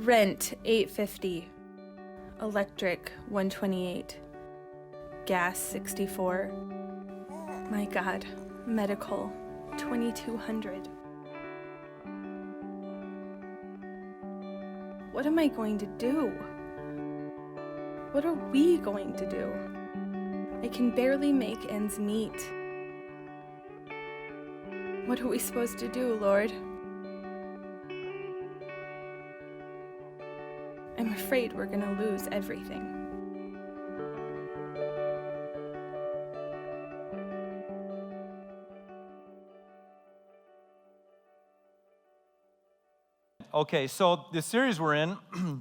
Rent, $850. Electric, $128. Gas, $64. My God, medical, $2,200. What am I going to do? What are we going to do? I can barely make ends meet. What are we supposed to do, Lord? I'm afraid we're gonna lose everything. Okay, so the series we're in,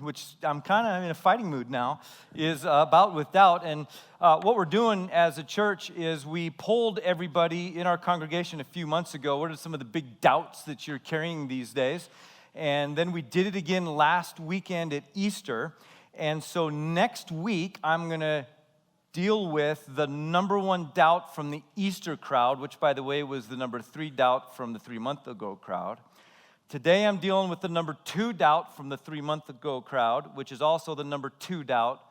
which I'm kind of in a fighting mood now, is Bout with Doubt. And what we're doing as a church is we polled everybody in our congregation a few months ago. What are some of the big doubts that you're carrying these days? And then we did it again last weekend at Easter. And so next week, I'm going to deal with the number one doubt from the Easter crowd, which, by the way, was the number 3 doubt from the 3-month-ago crowd. Today, I'm dealing with the number 2 doubt from the 3-month-ago crowd, which is also the number 2 doubt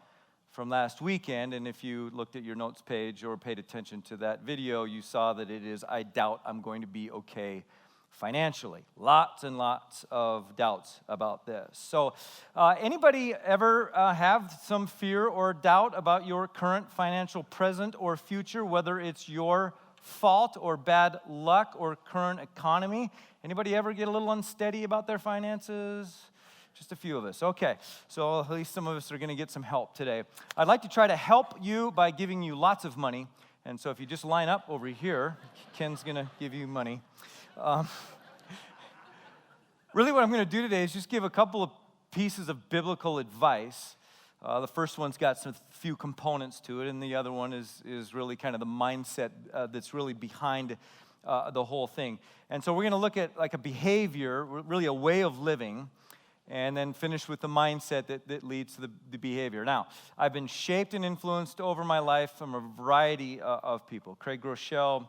from last weekend. And if you looked at your notes page or paid attention to that video, you saw that it is, I doubt I'm going to be okay financially. Lots and lots of doubts about this. So anybody ever have some fear or doubt about your current financial present or future, whether it's your fault or bad luck or current economy? Anybody ever get a little unsteady about their finances? Just a few of us. Okay, so at least some of us are going to get some help today. I'd like to try to help you by giving you lots of money. And so if you just line up over here, Ken's going to give you money. Really what I'm going to do today is just give a couple of pieces of biblical advice. The first one's got some few components to it, and the other one is really kind of the mindset that's really behind the whole thing. And so we're going to look at like a behavior, really a way of living, and then finish with the mindset that leads to the behavior. Now, I've been shaped and influenced over my life from a variety of people. Craig Groeschel,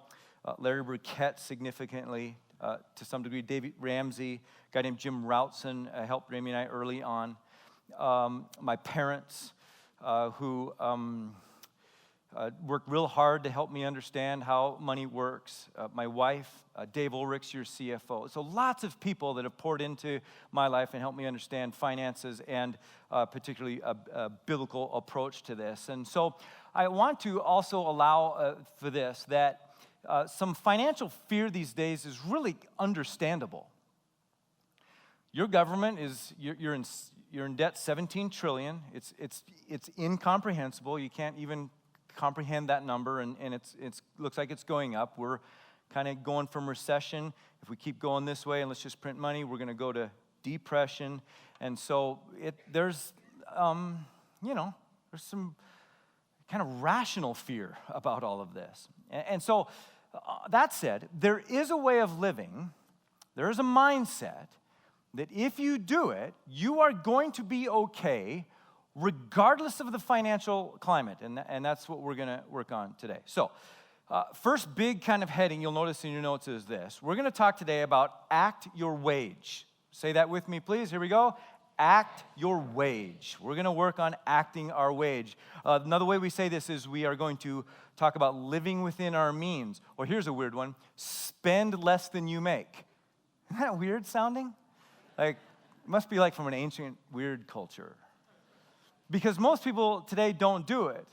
Larry Burkett significantly, to some degree, David Ramsey, a guy named Jim Routson helped Ramey and I early on. My parents, who worked real hard to help me understand how money works. My wife, Dave Ulrich's your CFO. So lots of people that have poured into my life and helped me understand finances and particularly a biblical approach to this. And so I want to also allow for this, that some financial fear these days is really understandable. Your government you're in debt 17 trillion. It's incomprehensible. You can't even comprehend that number, and it looks like it's going up. We're kind of going from recession. If we keep going this way and let's just print money, we're going to go to depression. And so there's some kind of rational fear about all of this. And so that said, there is a way of living, there is a mindset that if you do it, you are going to be okay regardless of the financial climate. And that's what we're going to work on today. So first big kind of heading you'll notice in your notes is this. We're going to talk today about act your wage. Say that with me, please. Here we go. Act your wage. We're going to work on acting our wage. Another way we say this is we are going to talk about living within our means. Or here's a weird one. Spend less than you make. Isn't that weird sounding? Like, it must be like from an ancient weird culture. Because most people today don't do it.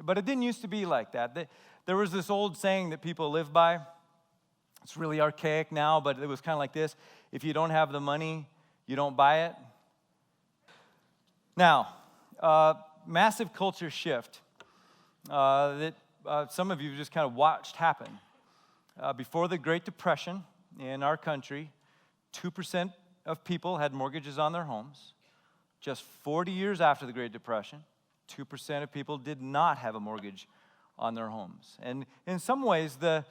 But it didn't used to be like that. There was this old saying that people live by. It's really archaic now, but it was kind of like this. If you don't have the money, you don't buy it. Now, massive culture shift that some of you just kind of watched happen. Before the Great Depression in our country, 2% of people had mortgages on their homes. Just 40 years after the Great Depression, 2% of people did not have a mortgage on their homes. And in some ways, the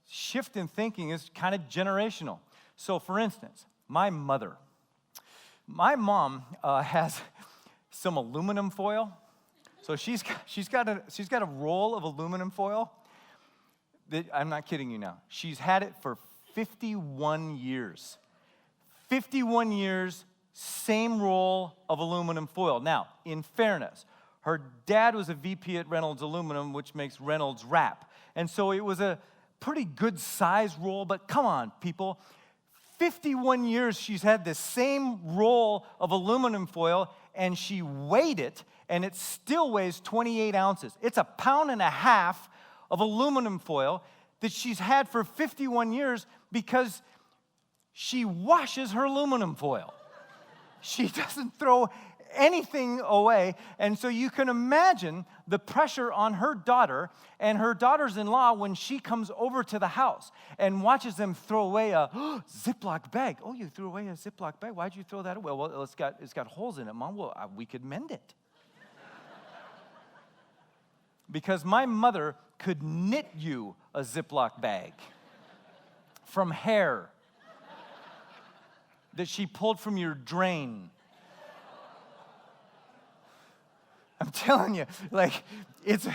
shift in thinking is kind of generational. So for instance, my mom has some aluminum foil. So she's got a roll of aluminum foil. I'm not kidding you now. She's had it for 51 years. 51 years same roll of aluminum foil. Now, in fairness, her dad was a VP at Reynolds Aluminum, which makes Reynolds Wrap. And so it was a pretty good size roll, but come on, people. 51 years she's had this same roll of aluminum foil, and she weighed it, and it still weighs 28 ounces. It's 1.5 pounds of aluminum foil that she's had for 51 years because she washes her aluminum foil. She doesn't throw anything away. And so you can imagine the pressure on her daughter and her daughters-in-law when she comes over to the house and watches them throw away a Ziploc bag. Oh, you threw away a Ziploc bag? Why'd you throw that away? Well, it's got holes in it, Mom. Well, we could mend it. Because my mother could knit you a Ziploc bag from hair that she pulled from your drain. I'm telling you, like, it's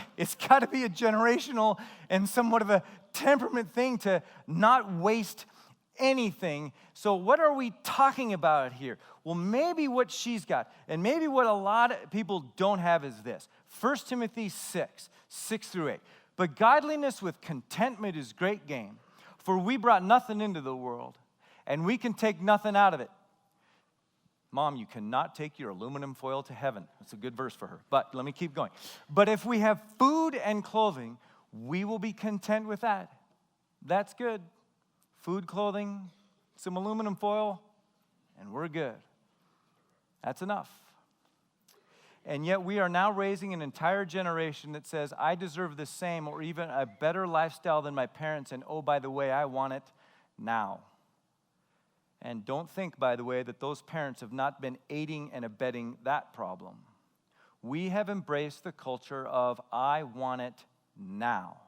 got to be a generational and somewhat of a temperament thing to not waste anything. So what are we talking about here? Well, maybe what she's got, and maybe what a lot of people don't have is this. 1 Timothy 6:6-8. But godliness with contentment is great gain, for we brought nothing into the world, and we can take nothing out of it. Mom, you cannot take your aluminum foil to heaven. That's a good verse for her. But let me keep going. But if we have food and clothing, we will be content with that. That's good. Food, clothing, some aluminum foil, and we're good. That's enough. And yet we are now raising an entire generation that says, I deserve the same or even a better lifestyle than my parents, and oh, by the way, I want it now. And don't think, by the way, that those parents have not been aiding and abetting that problem. We have embraced the culture of, I want it now.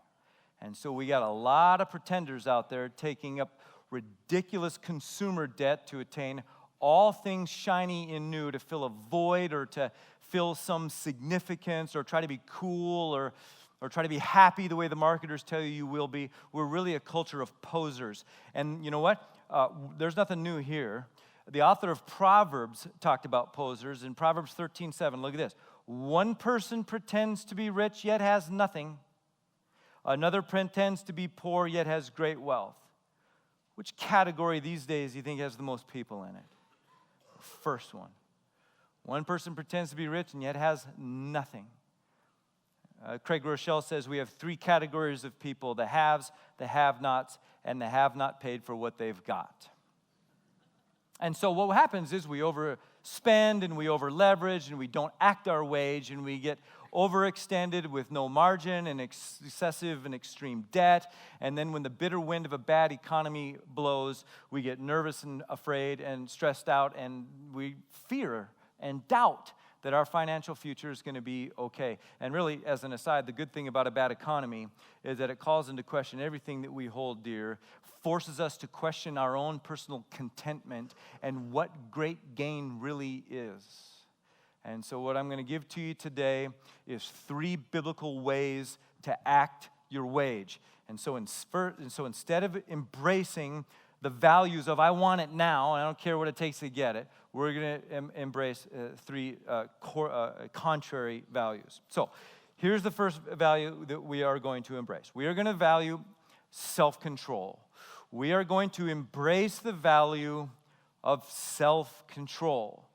And so we got a lot of pretenders out there taking up ridiculous consumer debt to attain all things shiny and new, to fill a void or to fill some significance or try to be cool or try to be happy the way the marketers tell you will be. We're really a culture of posers. And you know what? There's nothing new here. The author of Proverbs talked about posers in Proverbs 13:7. Look at this. One person pretends to be rich, yet has nothing. Another pretends to be poor, yet has great wealth. Which category these days do you think has the most people in it? The first one. One person pretends to be rich and yet has nothing. Craig Rochelle says we have 3 categories of people: the haves, the have-nots, and the have not paid for what they've got. And so what happens is we overspend and we over-leverage and we don't act our wage and we get overextended with no margin and excessive and extreme debt. And then when the bitter wind of a bad economy blows, we get nervous and afraid and stressed out, and we fear and doubt that our financial future is going to be okay. And really, as an aside, the good thing about a bad economy is that it calls into question everything that we hold dear, forces us to question our own personal contentment and what great gain really is. And so what I'm going to give to you today is 3 biblical ways to act your wage. And so instead of embracing the values of I want it now, and I don't care what it takes to get it, we're going to embrace 3 contrary values. So here's the first value that we are going to embrace. We are going to value self-control. We are going to embrace the value of self-control.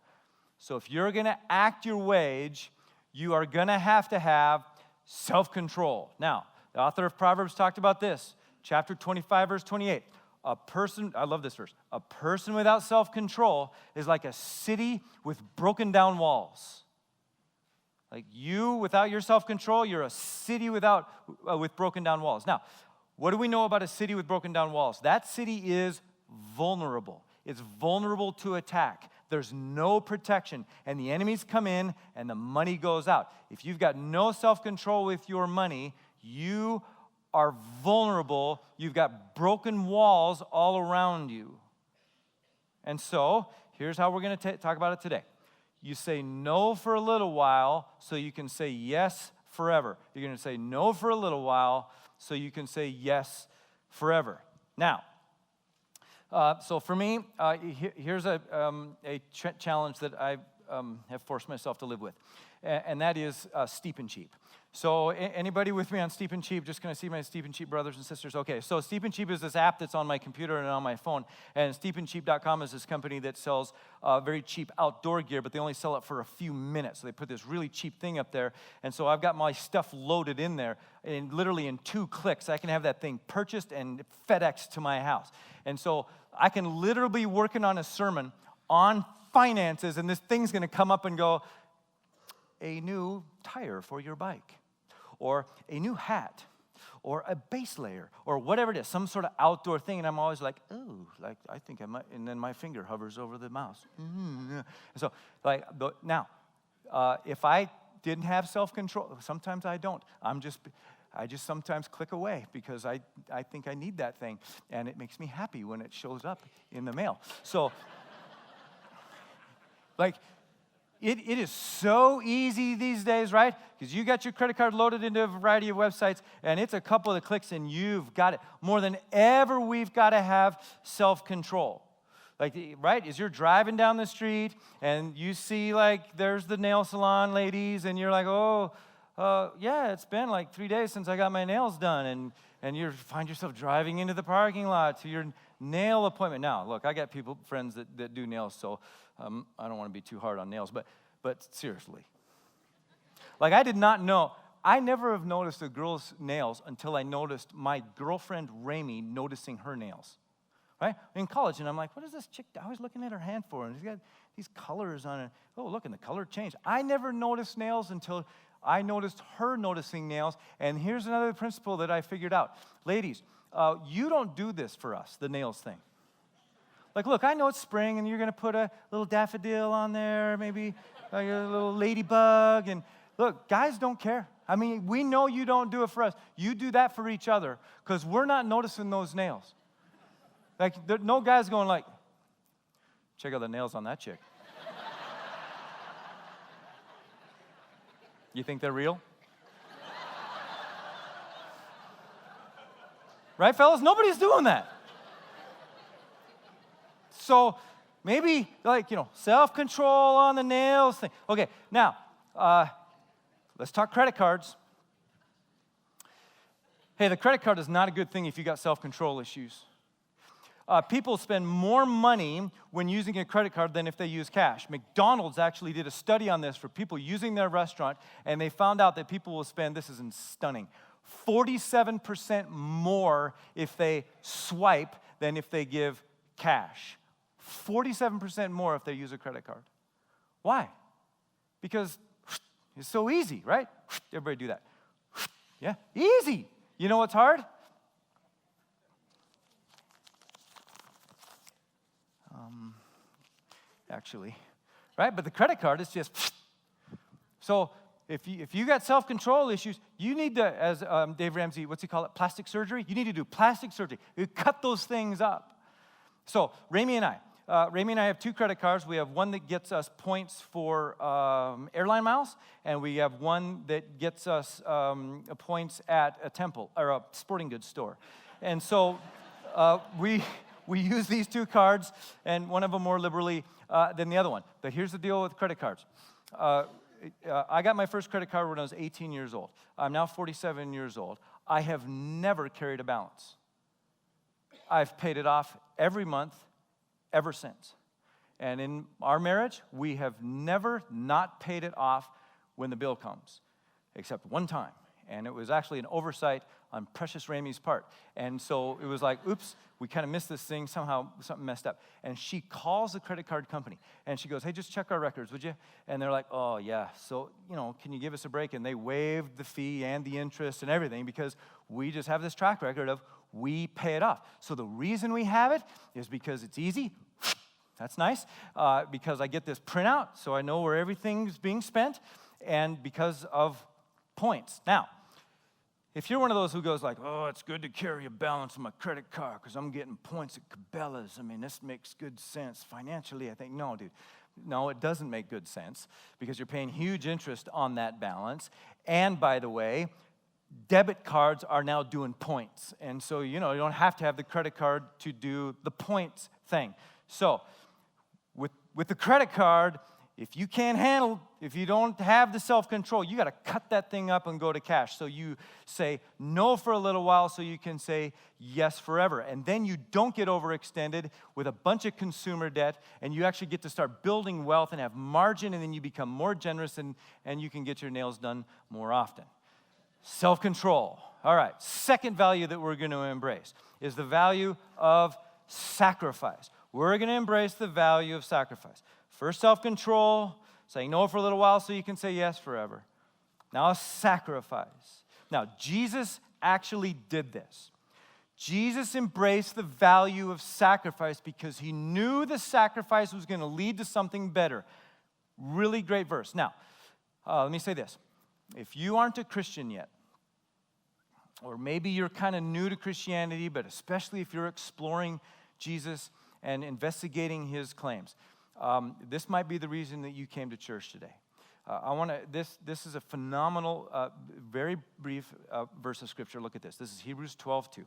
So if you're going to act your wage, you are going to have self-control. Now, the author of Proverbs talked about this, chapter 25, verse 28. I love this verse. A person without self-control is like a city with broken down walls. Like you, without your self-control, you're a city with broken down walls. Now, what do we know about a city with broken down walls? That city is vulnerable. It's vulnerable to attack. There's no protection, and the enemies come in, and the money goes out. If you've got no self-control with your money, you are vulnerable. You've got broken walls all around you. And so, here's how we're going to talk about it today. You say no for a little while so you can say yes forever. You're going to say no for a little while so you can say yes forever. Now, So for me, here's a challenge that I have forced myself to live with, and that is Steep and Cheap. So anybody with me on Steep and Cheap? Just going to see my Steep and Cheap brothers and sisters. Okay, so Steep and Cheap is this app that's on my computer and on my phone, and steepandcheap.com is this company that sells very cheap outdoor gear, but they only sell it for a few minutes. So they put this really cheap thing up there, and so I've got my stuff loaded in there, and literally in 2 clicks, I can have that thing purchased and FedExed to my house. And so I can literally be working on a sermon on finances, and this thing's going to come up and go, a new tire for your bike, or a new hat, or a base layer, or whatever it is, some sort of outdoor thing, and I'm always like, oh, like I think I might, and then my finger hovers over the mouse. And so, like, now, if I didn't have self-control, sometimes I don't. I just sometimes click away because I think I need that thing, and it makes me happy when it shows up in the mail. So, like, it is so easy these days, right? Because you got your credit card loaded into a variety of websites, and it's a couple of clicks, and you've got it. More than ever, we've got to have self-control. Like, right, as you're driving down the street, and you see, like, there's the nail salon ladies, and you're like, oh, yeah, it's been like 3 days since I got my nails done, and you find yourself driving into the parking lot to your nail appointment. Now, look, I got friends that do nails, so I don't want to be too hard on nails, but seriously. Like, I never have noticed a girl's nails until I noticed my girlfriend, Rami, noticing her nails, right? In college, and I'm like, what is this chick always looking at her hand for? And she's got these colors on it. Oh, look, and the color changed. I never noticed nails until I noticed her noticing nails, and here's another principle that I figured out. Ladies, you don't do this for us, the nails thing. Like, look, I know it's spring, and you're going to put a little daffodil on there, maybe like a little ladybug, and look, guys don't care. I mean, we know you don't do it for us. You do that for each other, because we're not noticing those nails. Like, no guy's going like, check out the nails on that chick. You think they're real? Right, fellas? Nobody's doing that. So maybe, like, self-control on the nails thing. Okay, now, let's talk credit cards. Hey, the credit card is not a good thing if you got self-control issues. People spend more money when using a credit card than if they use cash. McDonald's actually did a study on this for people using their restaurant, and they found out that people will spend, this is stunning, 47% more if they swipe than if they give cash. 47% more if they use a credit card. Why? Because it's so easy, right? Everybody do that. Yeah, easy. You know what's hard? Actually, right? But the credit card is just, so if you got self-control issues, you need to, as Dave Ramsey, what's he call it, plastic surgery? You need to do plastic surgery. You cut those things up. So Rami and I have 2 credit cards. We have one that gets us points for airline miles, and we have one that gets us points at a temple or a sporting goods store. And so we use these 2 cards, and one of them more liberally than the other one. But here's the deal with credit cards. I got my first credit card when I was 18 years old. I'm now 47 years old. I have never carried a balance. I've paid it off every month ever since. And in our marriage, we have never not paid it off when the bill comes, except one time. And it was actually an oversight on Precious Ramey's part. And so it was like, oops, we kind of missed this thing. Somehow something messed up. And she calls the credit card company. And she goes, hey, just check our records, would you? And they're like, oh, yeah. So, can you give us a break? And they waived the fee and the interest and everything because we just have this track record of we pay it off. So the reason we have it is because it's easy. That's nice. Because I get this printout, so I know where everything's being spent. And because of points. Now, if you're one of those who goes like, oh, it's good to carry a balance on my credit card because I'm getting points at Cabela's. I mean, this makes good sense financially. I think, no, dude. No, it doesn't make good sense because you're paying huge interest on that balance. And by the way, debit cards are now doing points. And so, you don't have to have the credit card to do the points thing. So with the credit card, if you don't have the self-control, you got to cut that thing up and go to cash. So you say no for a little while so you can say yes forever. And then you don't get overextended with a bunch of consumer debt, and you actually get to start building wealth and have margin, and then you become more generous and you can get your nails done more often. Self-control. All right, second value that we're going to embrace is the value of sacrifice. We're going to embrace the value of sacrifice. First, self-control, saying no for a little while so you can say yes forever. Now, sacrifice. Now, Jesus actually did this. Jesus embraced the value of sacrifice because he knew the sacrifice was going to lead to something better. Really great verse. Now, let me say this. If you aren't a Christian yet, or maybe you're kind of new to Christianity, but especially if you're exploring Jesus and investigating his claims, this might be the reason that you came to church today. This is a phenomenal, very brief verse of Scripture. Look at this. This is Hebrews 12:2.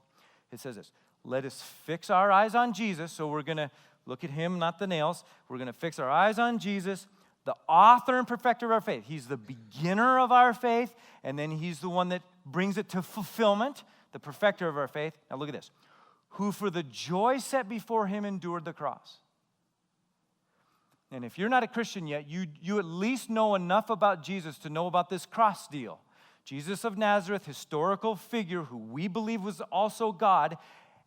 It says this: let us fix our eyes on Jesus. So we're going to look at him, not the nails. We're going to fix our eyes on Jesus, the author and perfecter of our faith. He's the beginner of our faith, and then he's the one that brings it to fulfillment, the perfecter of our faith. Now look at this. Who for the joy set before him endured the cross. And if you're not a Christian yet, you at least know enough about Jesus to know about this cross deal. Jesus of Nazareth, historical figure who we believe was also God,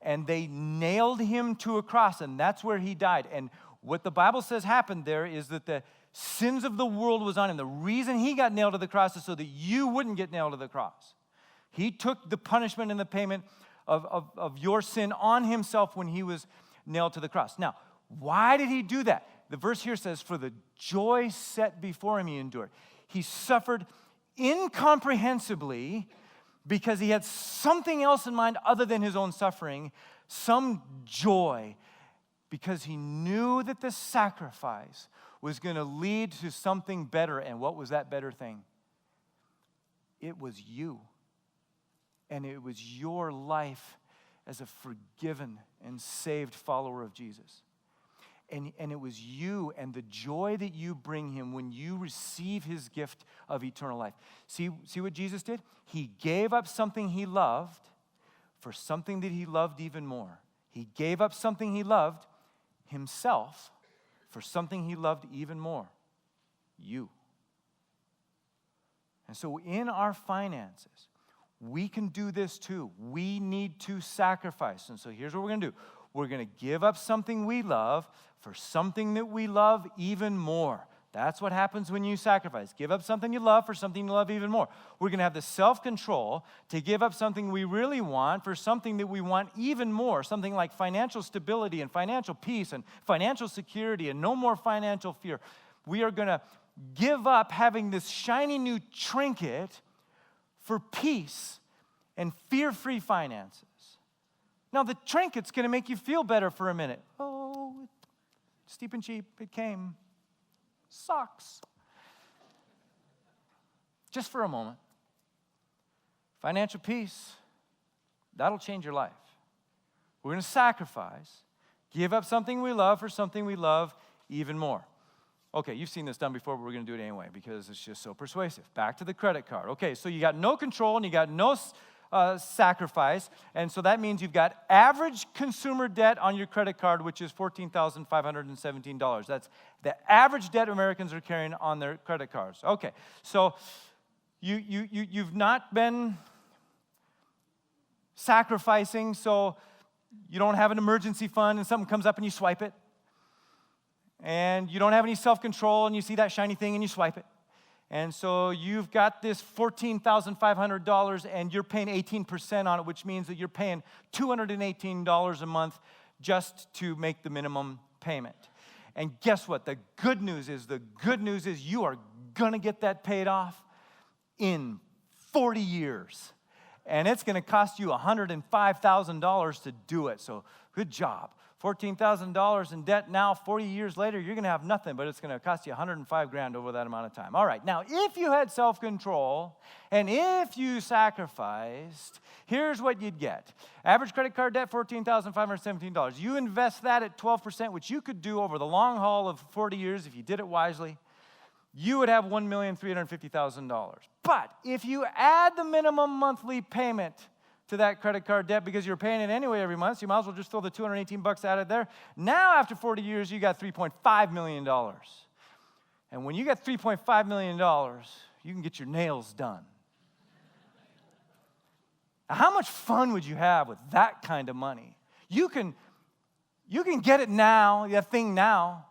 and they nailed him to a cross, and that's where he died. And what the Bible says happened there is that the sins of the world was on him. The reason he got nailed to the cross is so that you wouldn't get nailed to the cross. He took the punishment and the payment of your sin on himself when he was nailed to the cross. Now, why did he do that? The verse here says, for the joy set before him he endured. He suffered incomprehensibly because he had something else in mind other than his own suffering, some joy, because he knew that the sacrifice was going to lead to something better. And what was that better thing? It was you. And it was your life as a forgiven and saved follower of Jesus. And it was you and the joy that you bring him when you receive his gift of eternal life. See what Jesus did? He gave up something he loved for something that he loved even more. He gave up something he loved, himself, for something he loved even more, you. And so in our finances, we can do this too. We need to sacrifice. And so here's what we're going to do. We're going to give up something we love for something that we love even more. That's what happens when you sacrifice. Give up something you love for something you love even more. We're going to have the self-control to give up something we really want for something that we want even more, something like financial stability and financial peace and financial security and no more financial fear. We are going to give up having this shiny new trinket for peace and fear-free finances. Now, the trinket's going to make you feel better for a minute. Oh, steep and cheap, it came. Sucks. Just for a moment. Financial peace, that'll change your life. We're going to sacrifice, give up something we love for something we love even more. Okay, you've seen this done before, but we're going to do it anyway because it's just so persuasive. Back to the credit card. Okay, so you got no control and you got no sacrifice, and so that means you've got average consumer debt on your credit card, which is $14,517. That's the average debt Americans are carrying on their credit cards. Okay, so you've not been sacrificing, so you don't have an emergency fund and something comes up and you swipe it. And you don't have any self-control and you see that shiny thing and you swipe it. And so you've got this $14,500 and you're paying 18% on it, which means that you're paying $218 a month just to make the minimum payment. And guess what? The good news is you are going to get that paid off in 40 years. And it's going to cost you $105,000 to do it. So good job. $14,000 in debt now, 40 years later, you're going to have nothing, but it's going to cost you $105,000 over that amount of time. All right, now, if you had self-control and if you sacrificed, here's what you'd get. Average credit card debt, $14,517. You invest that at 12%, which you could do over the long haul of 40 years if you did it wisely. You would have $1,350,000. But if you add the minimum monthly payment to that credit card debt because you're paying it anyway every month, so you might as well just throw the $218 out of there. Now, after 40 years, you got $3.5 million. And when you got $3.5 million, you can get your nails done. Now, how much fun would you have with that kind of money? You can get it now, that thing now,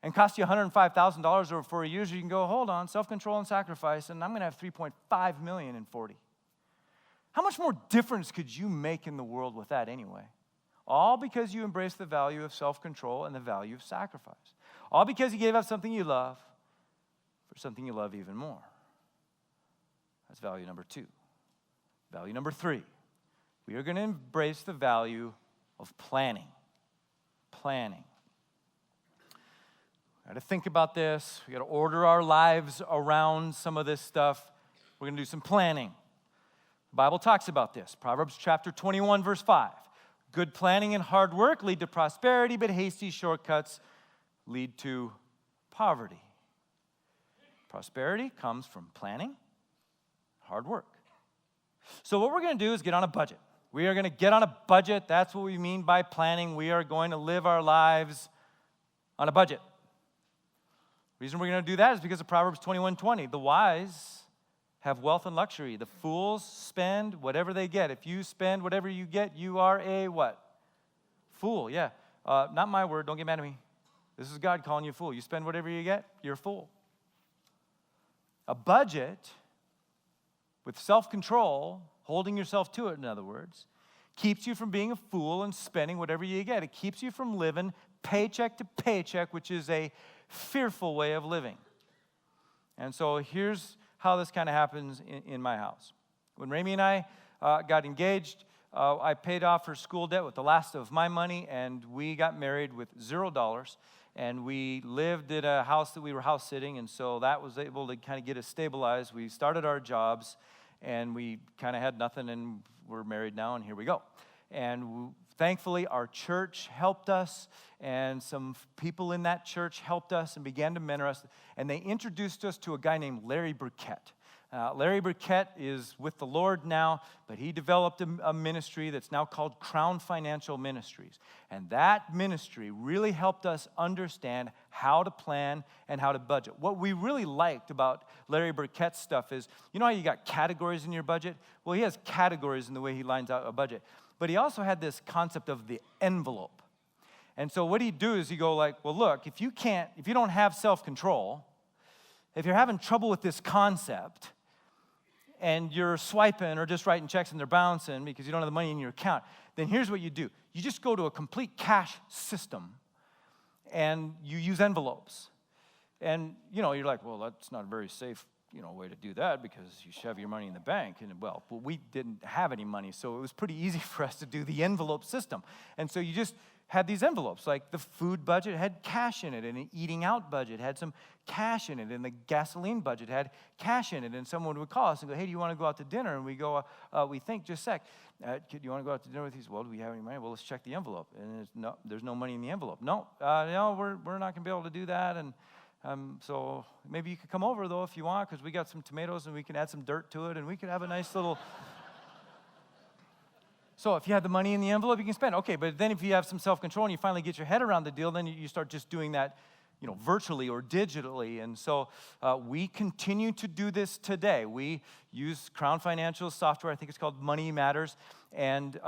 and cost you $105,000 over 4 years. You can go, hold on, self-control and sacrifice, and I'm going to have $3.5 million in 40. How much more difference could you make in the world with that anyway? All because you embrace the value of self-control and the value of sacrifice. All because you gave up something you love for something you love even more. That's value number 2. Value number 3. We are going to embrace the value of planning. Planning. Got to think about this. We got to order our lives around some of this stuff. We're going to do some planning. The Bible talks about this. Proverbs chapter 21, verse 5. Good planning and hard work lead to prosperity, but hasty shortcuts lead to poverty. Prosperity comes from planning, hard work. So what we're going to do is get on a budget. We are going to get on a budget. That's what we mean by planning. We are going to live our lives on a budget. The reason we're going to do that is because of Proverbs 21:20. The wise have wealth and luxury. The fools spend whatever they get. If you spend whatever you get, you are a what? Fool, yeah. Not my word. Don't get mad at me. This is God calling you a fool. You spend whatever you get, you're a fool. A budget with self-control, holding yourself to it, in other words, keeps you from being a fool and spending whatever you get. It keeps you from living paycheck to paycheck, which is a fearful way of living. And so here's how this kind of happens in my house. When Ramey and I got engaged, I paid off her school debt with the last of my money, and we got married with $0. And we lived in a house that we were house sitting, and so that was able to kind of get us stabilized. We started our jobs, and we kind of had nothing, and we're married now, and here we go. And thankfully, our church helped us, and some people in that church helped us and began to mentor us, and they introduced us to a guy named Larry Burkett. Larry Burkett is with the Lord now, but he developed a ministry that's now called Crown Financial Ministries. And that ministry really helped us understand how to plan and how to budget. What we really liked about Larry Burkett's stuff is, you know how you got categories in your budget? Well, he has categories in the way he lines out a budget. But he also had this concept of the envelope. And so what he'd do is he'd go like, well, look, if you don't have self-control, if you're having trouble with this concept, and you're swiping or just writing checks and they're bouncing because you don't have the money in your account, then here's what you do. You just go to a complete cash system and you use envelopes. And, you're like, well, that's not a very safe, way to do that because you shove your money in the bank. And, well, we didn't have any money, so it was pretty easy for us to do the envelope system. And so you just had these envelopes, like the food budget had cash in it, and the eating out budget had some cash in it, and the gasoline budget had cash in it. And someone would call us and go, hey, do you want to go out to dinner? And we go, we think, just a sec. Do you want to go out to dinner with these? Well, do we have any money? Well, let's check the envelope. And there's no money in the envelope. No, we're not going to be able to do that. And so maybe you could come over, though, if you want, because we got some tomatoes, and we can add some dirt to it, and we could have a nice little... So if you have the money in the envelope, you can spend. Okay, but then if you have some self-control and you finally get your head around the deal, then you start just doing that, virtually or digitally. And so we continue to do this today. We use Crown Financial software. I think it's called Money Matters. And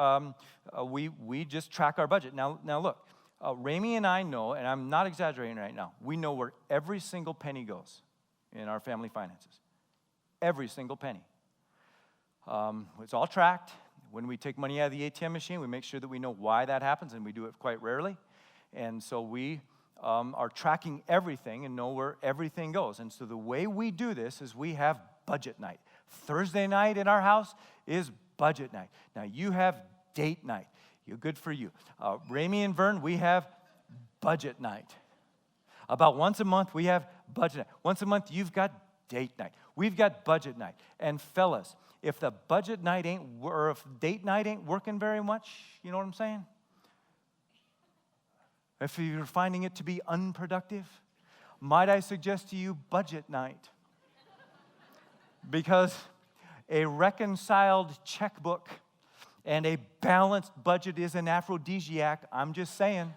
we just track our budget. Now look, Ramey and I know, and I'm not exaggerating right now, we know where every single penny goes in our family finances. Every single penny. It's all tracked. When we take money out of the ATM machine, we make sure that we know why that happens, and we do it quite rarely. And so we are tracking everything and know where everything goes. And so the way we do this is we have budget night. Thursday night in our house is budget night. Now, you have date night. Good for you. Ramey and Vern, we have budget night. About once a month, we have budget night. Once a month, you've got date night. We've got budget night. And fellas, if the budget night or if date night ain't working very much, you know what I'm saying? If you're finding it to be unproductive, might I suggest to you budget night? Because a reconciled checkbook and a balanced budget is an aphrodisiac. I'm just saying.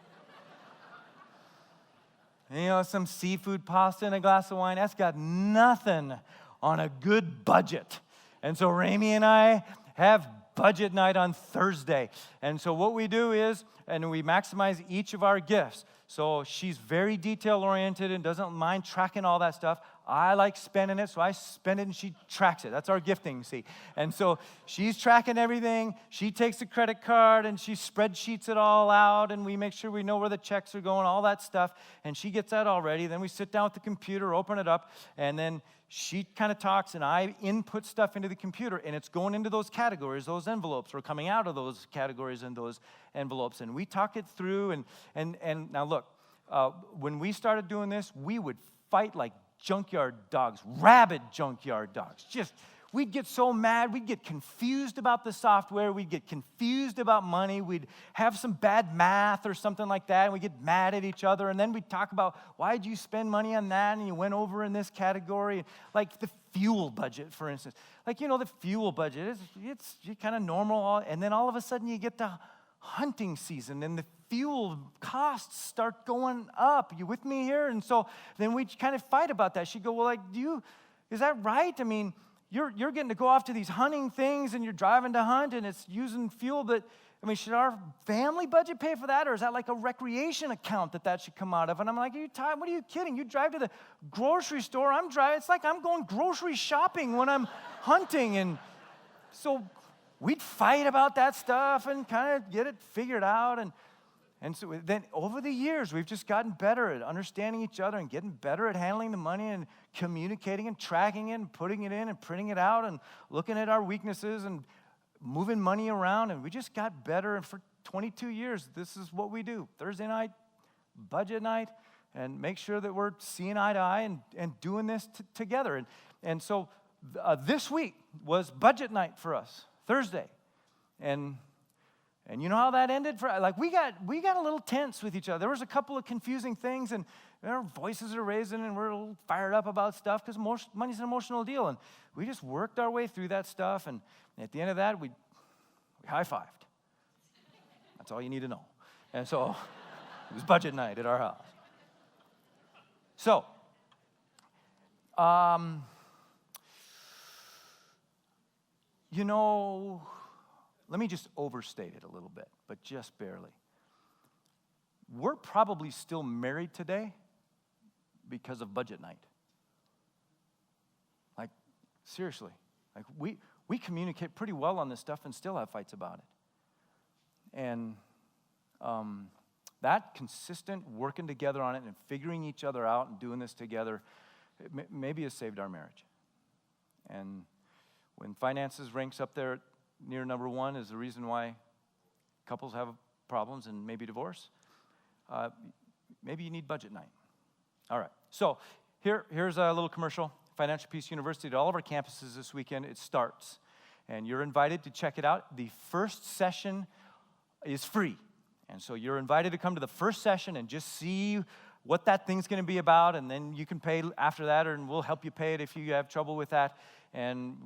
Some seafood pasta and a glass of wine, that's got nothing on a good budget. And so Ramey and I have budget night on Thursday. And so what we do is, and we maximize each of our gifts. So she's very detail-oriented and doesn't mind tracking all that stuff. I like spending it, so I spend it and she tracks it. That's our gifting, see. And so she's tracking everything. She takes the credit card and she spreadsheets it all out, and we make sure we know where the checks are going, all that stuff. And she gets that all ready. Then we sit down with the computer, open it up, and then she kind of talks, and I input stuff into the computer, and it's going into those categories, those envelopes, or coming out of those categories and those envelopes. And we talk it through, and now look, when we started doing this, we would fight like junkyard dogs, rabid junkyard dogs. We'd get so mad, we'd get confused about the software, we'd get confused about money, we'd have some bad math or something like that, and we'd get mad at each other, and then we'd talk about, why'd you spend money on that, and you went over in this category, like the fuel budget, for instance. The fuel budget, it's kind of normal, and then all of a sudden you get to hunting season, and the fuel costs start going up. You with me here? And so then we kind of fight about that. She'd go, well, is that right? I mean, you're getting to go off to these hunting things, and you're driving to hunt, and it's using fuel, but, should our family budget pay for that, or is that like a recreation account that should come out of? And I'm like, what are you kidding? You drive to the grocery store, I'm driving, it's like I'm going grocery shopping when I'm hunting, and so we'd fight about that stuff and kind of get it figured out, and so then over the years, we've just gotten better at understanding each other and getting better at handling the money and communicating and tracking it and putting it in and printing it out and looking at our weaknesses and moving money around. And we just got better. And for 22 years, this is what we do. Thursday night, budget night, and make sure that we're seeing eye to eye and doing this together. And so this week was budget night for us, Thursday. And you know how that ended? We got a little tense with each other. There was a couple of confusing things, and our voices are raising, and we're a little fired up about stuff because money's an emotional deal. And we just worked our way through that stuff, and at the end of that, we high-fived. That's all you need to know. And so it was budget night at our house. So, let me just overstate it a little bit, but just barely. We're probably still married today because of budget night. Seriously. We communicate pretty well on this stuff and still have fights about it. And that consistent working together on it and figuring each other out and doing this together maybe has saved our marriage. And when finances ranks up there near number one is the reason why couples have problems and maybe divorce, maybe you need budget night. All right, so here's a little commercial. Financial Peace University at all of our campuses this weekend, it starts. And you're invited to check it out. The first session is free. And so you're invited to come to the first session and just see what that thing's going to be about, and then you can pay after that, and we'll help you pay it if you have trouble with that. And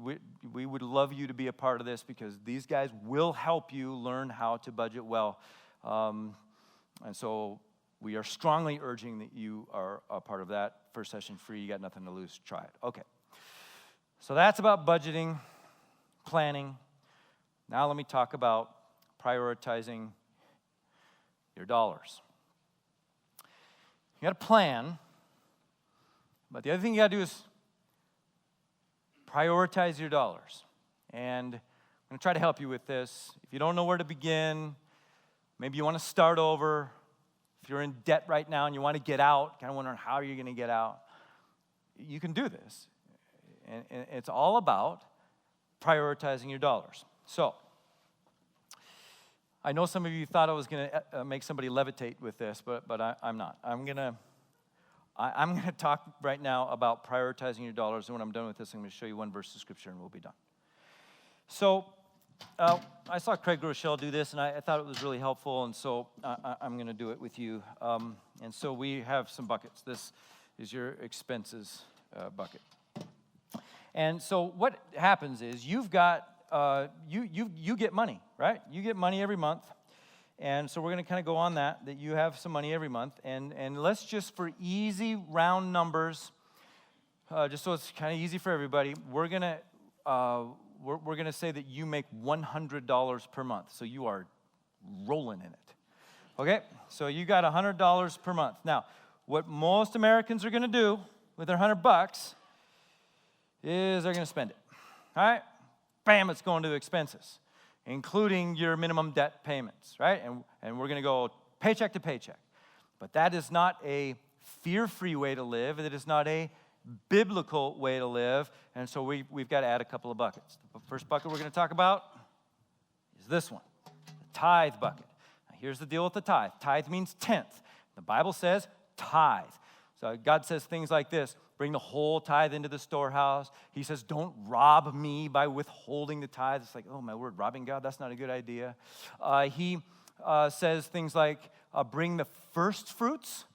we would love you to be a part of this because these guys will help you learn how to budget well. And so we are strongly urging that you are a part of that. First session free, you got nothing to lose, try it. Okay, so that's about budgeting, planning. Now let me talk about prioritizing your dollars. You got a plan, but the other thing you got to do is prioritize your dollars. And I'm going to try to help you with this. If you don't know where to begin, maybe you want to start over. If you're in debt right now and you want to get out, kind of wondering how you're going to get out, you can do this. And it's all about prioritizing your dollars. So, I know some of you thought I was going to make somebody levitate with this, but I'm not. I'm going to talk right now about prioritizing your dollars, and when I'm done with this, I'm going to show you one verse of Scripture, and we'll be done. So I saw Craig Rochelle do this, and I thought it was really helpful, and so I'm going to do it with you. And so we have some buckets. This is your expenses bucket. And so what happens is you've got you get money, right? You get money every month. And so we're going to kind of go on that you have some money every month. And let's just, for easy round numbers, just so it's kind of easy for everybody, we're going to say that you make $100 per month. So you are rolling in it. Okay? So you got $100 per month. Now, what most Americans are going to do with their $100 is they're going to spend it. All right? Bam, it's going to expenses, including your minimum debt payments, right? And we're going to go paycheck to paycheck. But that is not a fear-free way to live. It is not a biblical way to live. And so we've got to add a couple of buckets. The first bucket we're going to talk about is this one, the tithe bucket. Now, here's the deal with the tithe. Tithe means tenth. The Bible says tithe. So God says things like this: bring the whole tithe into the storehouse. He says, don't rob me by withholding the tithe. It's like, oh, my word, robbing God, that's not a good idea. He says things like, bring the first fruits.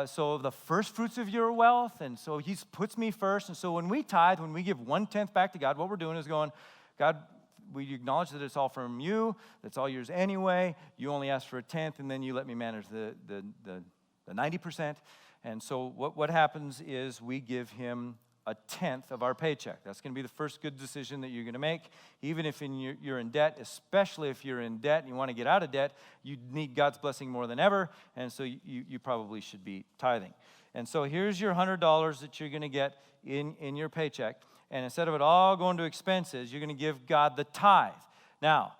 So the first fruits of your wealth. And so he puts me first. And so when we tithe, when we give 1/10 back to God, what we're doing is going, God, we acknowledge that it's all from you. That's all yours anyway. You only ask for 1/10, and then you let me manage the 90%. And so what happens is we give him 1/10 of our paycheck. That's going to be the first good decision that you're going to make. Even if you're in debt, especially if you're in debt and you want to get out of debt, you need God's blessing more than ever, and so you probably should be tithing. And so here's your $100 that you're going to get in your paycheck, and instead of it all going to expenses, you're going to give God the tithe. Now,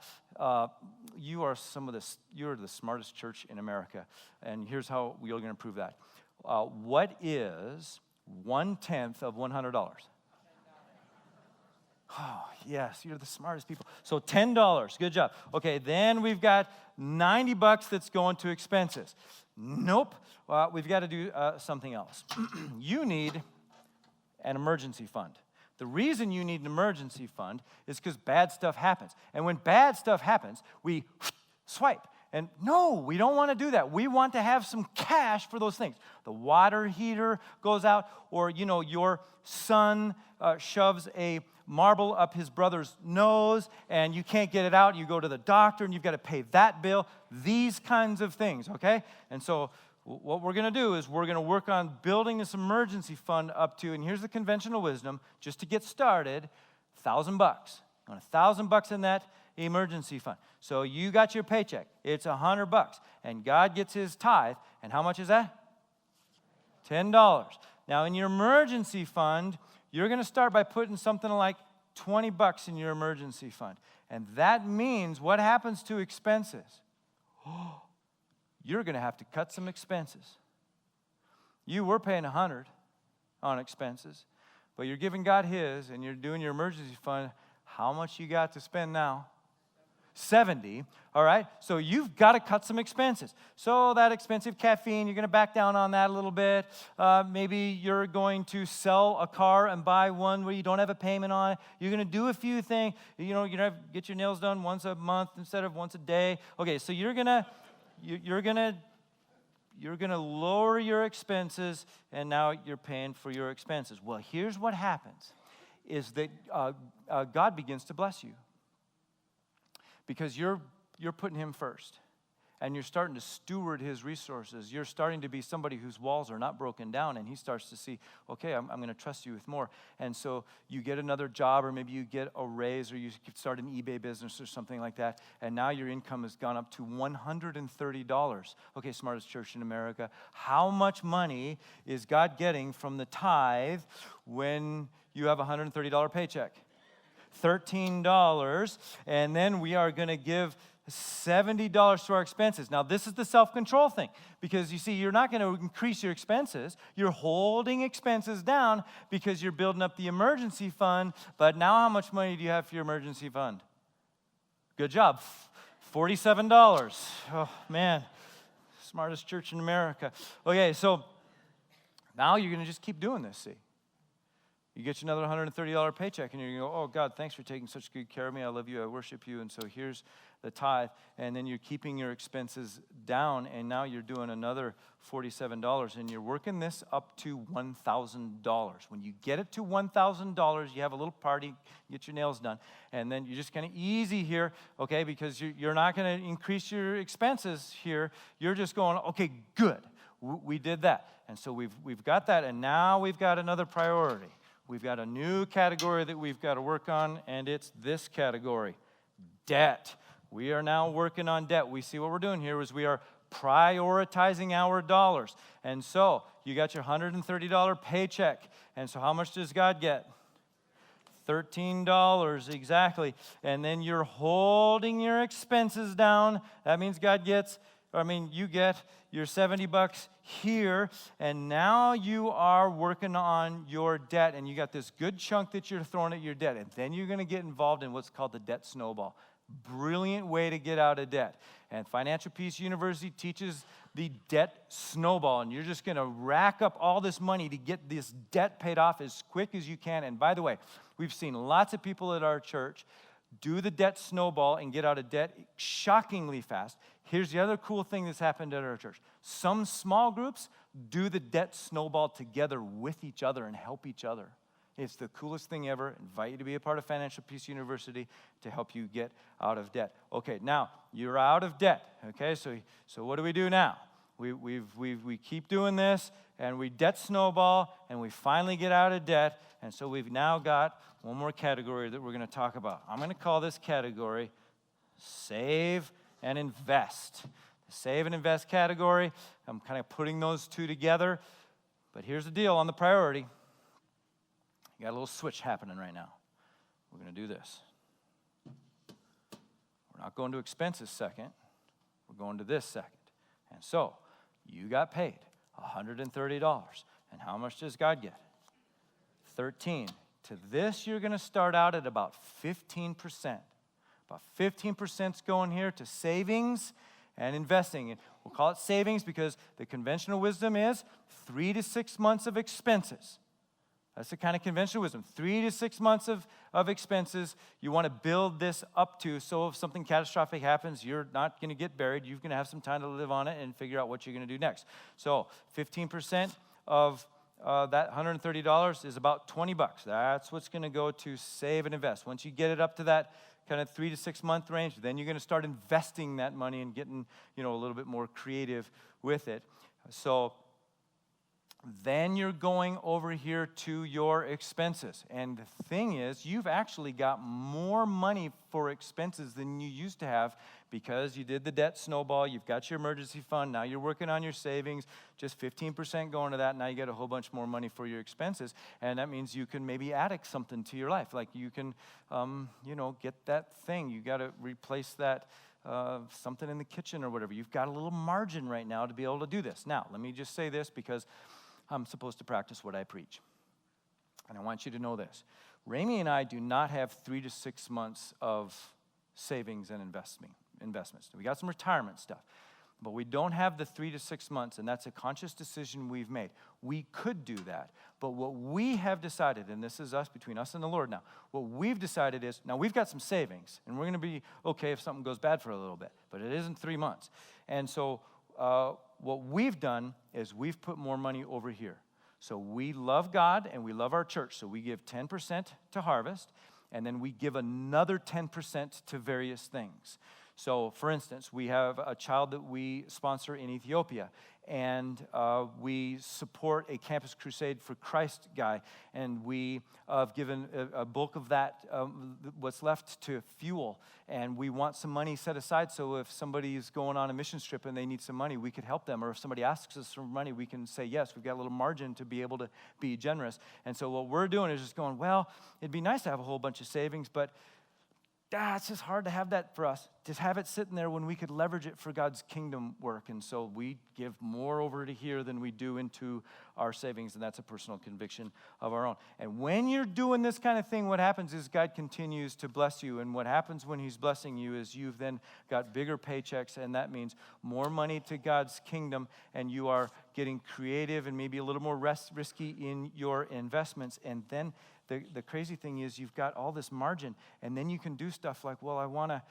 you're the smartest church in America, and here's how you're going to prove that. What is 1/10 of $100? Oh, yes, you're the smartest people. So $10, good job. Okay, then we've got $90 that's going to expenses. Nope, we've got to do something else. You need an emergency fund. The reason you need an emergency fund is because bad stuff happens. And when bad stuff happens, we swipe. And no, we don't want to do that. We want to have some cash for those things. The water heater goes out, or, your son shoves a marble up his brother's nose, and you can't get it out. You go to the doctor, and you've got to pay that bill. These kinds of things, okay? And so what we're going to do is we're going to work on building this emergency fund up to, and here's the conventional wisdom, just to get started, $1,000. On $1,000 in that emergency fund. So you got your paycheck. It's $100, and God gets his tithe. And how much is that? $10. Now, in your emergency fund, you're going to start by putting something like $20 in your emergency fund. And that means what happens to expenses? Oh, you're going to have to cut some expenses. You were paying $100 on expenses, but you're giving God his, and you're doing your emergency fund. How much you got to spend now? 70, all right? So you've got to cut some expenses. So that expensive caffeine, you're going to back down on that a little bit. Maybe you're going to sell a car and buy one where you don't have a payment on it. You're going to do a few things. You're going to get your nails done once a month instead of once a day. Okay, so you're going to lower your expenses, and now you're paying for your expenses. Well, here's what happens, is that God begins to bless you. Because you're putting him first, and you're starting to steward his resources. You're starting to be somebody whose walls are not broken down, and he starts to see, okay, I'm going to trust you with more. And so you get another job, or maybe you get a raise, or you start an eBay business or something like that, and now your income has gone up to $130. Okay, smartest church in America. How much money is God getting from the tithe when you have a $130 paycheck? $13, and then we are going to give $70 to our expenses. Now, this is the self-control thing, because you see, you're not going to increase your expenses. You're holding expenses down because you're building up the emergency fund, but now how much money do you have for your emergency fund? Good job. $47. Oh, man. Smartest church in America. Okay, so now you're going to just keep doing this, see. You get you another $130 paycheck, and you're going to go, oh, God, thanks for taking such good care of me. I love you. I worship you. And so here's the tithe. And then you're keeping your expenses down, and now you're doing another $47, and you're working this up to $1,000. When you get it to $1,000, you have a little party, get your nails done, and then you're just kind of easy here, okay, because you're not going to increase your expenses here. You're just going, okay, good. We did that. And so we've got that, and now we've got another priority. We've got a new category that we've got to work on, and it's this category, debt. We are now working on debt. We see what we're doing here is we are prioritizing our dollars. And so you got your $130 paycheck. And so how much does God get? $13, exactly. And then you're holding your expenses down. That means you get your $70 here, and now you are working on your debt, and you got this good chunk that you're throwing at your debt, and then you're going to get involved in what's called the debt snowball. Brilliant way to get out of debt. And Financial Peace University teaches the debt snowball, and you're just going to rack up all this money to get this debt paid off as quick as you can. And by the way, we've seen lots of people at our church do the debt snowball and get out of debt shockingly fast. Here's the other cool thing that's happened at our church. Some small groups do the debt snowball together with each other and help each other. It's the coolest thing ever. Invite you to be a part of Financial Peace University to help you get out of debt. Okay, now you're out of debt. Okay, so what do we do now? We keep doing this, and we debt snowball, and we finally get out of debt. And so we've now got one more category that we're going to talk about. I'm going to call this category Save and Invest. The Save and Invest category, I'm kind of putting those two together. But here's the deal on the priority. You got a little switch happening right now. We're going to do this. We're not going to expenses second. We're going to this second. And so you got paid $130. And how much does God get? 13. To this, you're going to start out at about 15%. About 15% is going here to savings and investing. And we'll call it savings because the conventional wisdom is 3 to 6 months of expenses. That's the kind of conventional wisdom. 3 to 6 months of expenses you want to build this up to, so if something catastrophic happens, you're not going to get buried. You're going to have some time to live on it and figure out what you're going to do next. So 15% of that $130 is about $20. That's what's going to go to save and invest. Once you get it up to that kind of 3 to 6 month range, then you're going to start investing that money and getting, a little bit more creative with it. So then you're going over here to your expenses. And the thing is, you've actually got more money for expenses than you used to have because you did the debt snowball. You've got your emergency fund. Now you're working on your savings, just 15% going to that. Now you get a whole bunch more money for your expenses. And that means you can maybe add something to your life. Like you can, get that thing. You got to replace that something in the kitchen or whatever. You've got a little margin right now to be able to do this. Now, let me just say this because I'm supposed to practice what I preach. And I want you to know this. Ramey and I do not have 3 to 6 months of savings and investments. We got some retirement stuff, but we don't have the 3 to 6 months, and that's a conscious decision we've made. We could do that, but what we have decided, and this is us, between us and the Lord now, what we've decided is, now we've got some savings, and we're going to be okay if something goes bad for a little bit, but it isn't 3 months. And so what we've done is we've put more money over here. So we love God and we love our church. So we give 10% to Harvest, and then we give another 10% to various things. So, for instance, we have a child that we sponsor in Ethiopia, and we support a Campus Crusade for Christ guy, and we have given a bulk of that, what's left, to fuel, and we want some money set aside so if somebody is going on a mission trip and they need some money, we could help them, or if somebody asks us for money, we can say yes. We've got a little margin to be able to be generous, and so what we're doing is just going, well, it'd be nice to have a whole bunch of savings, but it's just hard to have that for us. just have it sitting there when we could leverage it for God's kingdom work. And so we give more over to here than we do into our savings, and that's a personal conviction of our own. And when you're doing this kind of thing, what happens is God continues to bless you. And what happens when he's blessing you is you've then got bigger paychecks, and that means more money to God's kingdom, and you are getting creative and maybe a little more risky in your investments. And then the crazy thing is you've got all this margin, and then you can do stuff like, well, I want to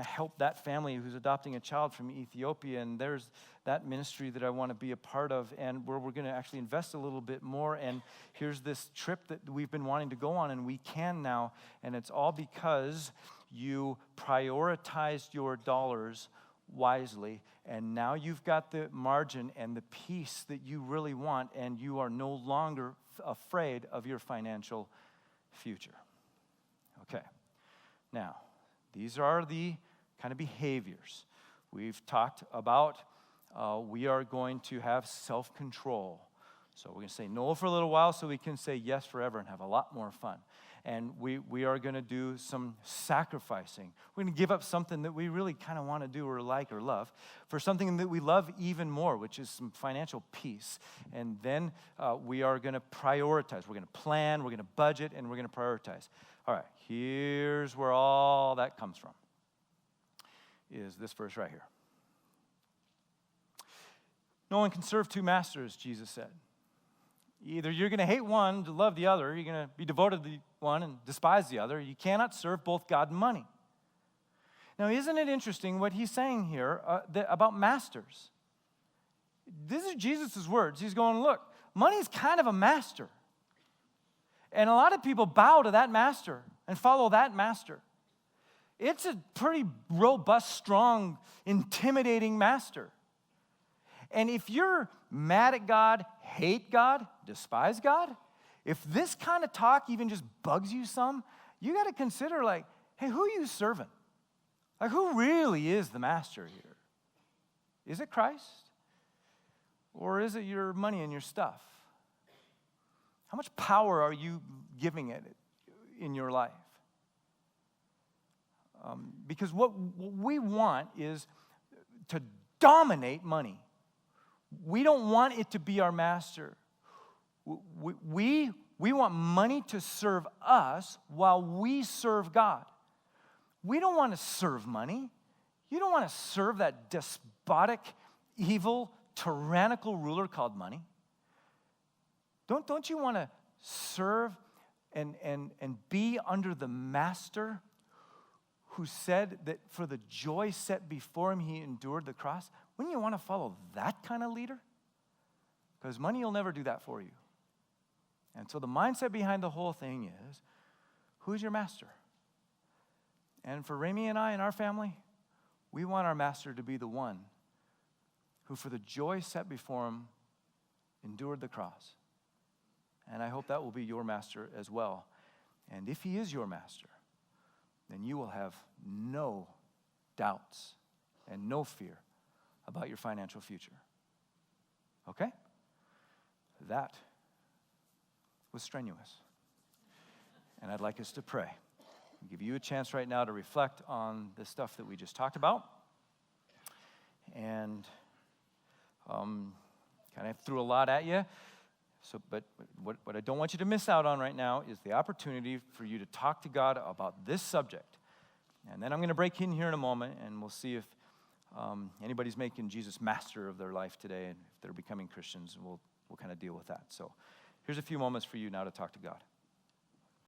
help that family who's adopting a child from Ethiopia, and there's that ministry that I want to be a part of, and where we're going to actually invest a little bit more, and here's this trip that we've been wanting to go on, and we can now, and it's all because you prioritized your dollars wisely, and now you've got the margin and the peace that you really want, and you are no longer afraid of your financial future. Okay. Now, these are the kind of behaviors we've talked about. We are going to have self-control. So we're going to say no for a little while so we can say yes forever and have a lot more fun. And we are going to do some sacrificing. We're going to give up something that we really kind of want to do or like or love for something that we love even more, which is some financial peace. And then we are going to prioritize. We're going to plan, we're going to budget, and we're going to prioritize. All right, here's where all that comes from, is this verse right here. No one can serve two masters, Jesus said. Either you're going to hate one to love the other, or you're going to be devoted to the one and despise the other. You cannot serve both God and money. Now, isn't it interesting what he's saying here about masters? This is Jesus' words. He's going, look, money is kind of a master. And a lot of people bow to that master and follow that master. It's a pretty robust, strong, intimidating master. And if you're mad at God, hate God, despise God, if this kind of talk even just bugs you some, you got to consider, like, hey, who are you serving? Like, who really is the master here? Is it Christ? Or is it your money and your stuff? How much power are you giving it in your life? Because what we want is to dominate money. We don't want it to be our master. We want money to serve us while we serve God. We don't want to serve money. You don't want to serve that despotic, evil, tyrannical ruler called money. Don't you want to serve and be under the master who said that for the joy set before him, he endured the cross? Wouldn't you want to follow that kind of leader? Because money will never do that for you. And so the mindset behind the whole thing is, who's your master? And for Rami and I and our family, we want our master to be the one who for the joy set before him endured the cross. And I hope that will be your master as well. And if he is your master, then you will have no doubts and no fear about your financial future. Okay? That was strenuous. And I'd like us to pray. I'll give you a chance right now to reflect on the stuff that we just talked about. And kind of threw a lot at you. But what I don't want you to miss out on right now is the opportunity for you to talk to God about this subject. And then I'm going to break in here in a moment, and we'll see if anybody's making Jesus master of their life today, and if they're becoming Christians, and we'll kind of deal with that. So here's a few moments for you now to talk to God.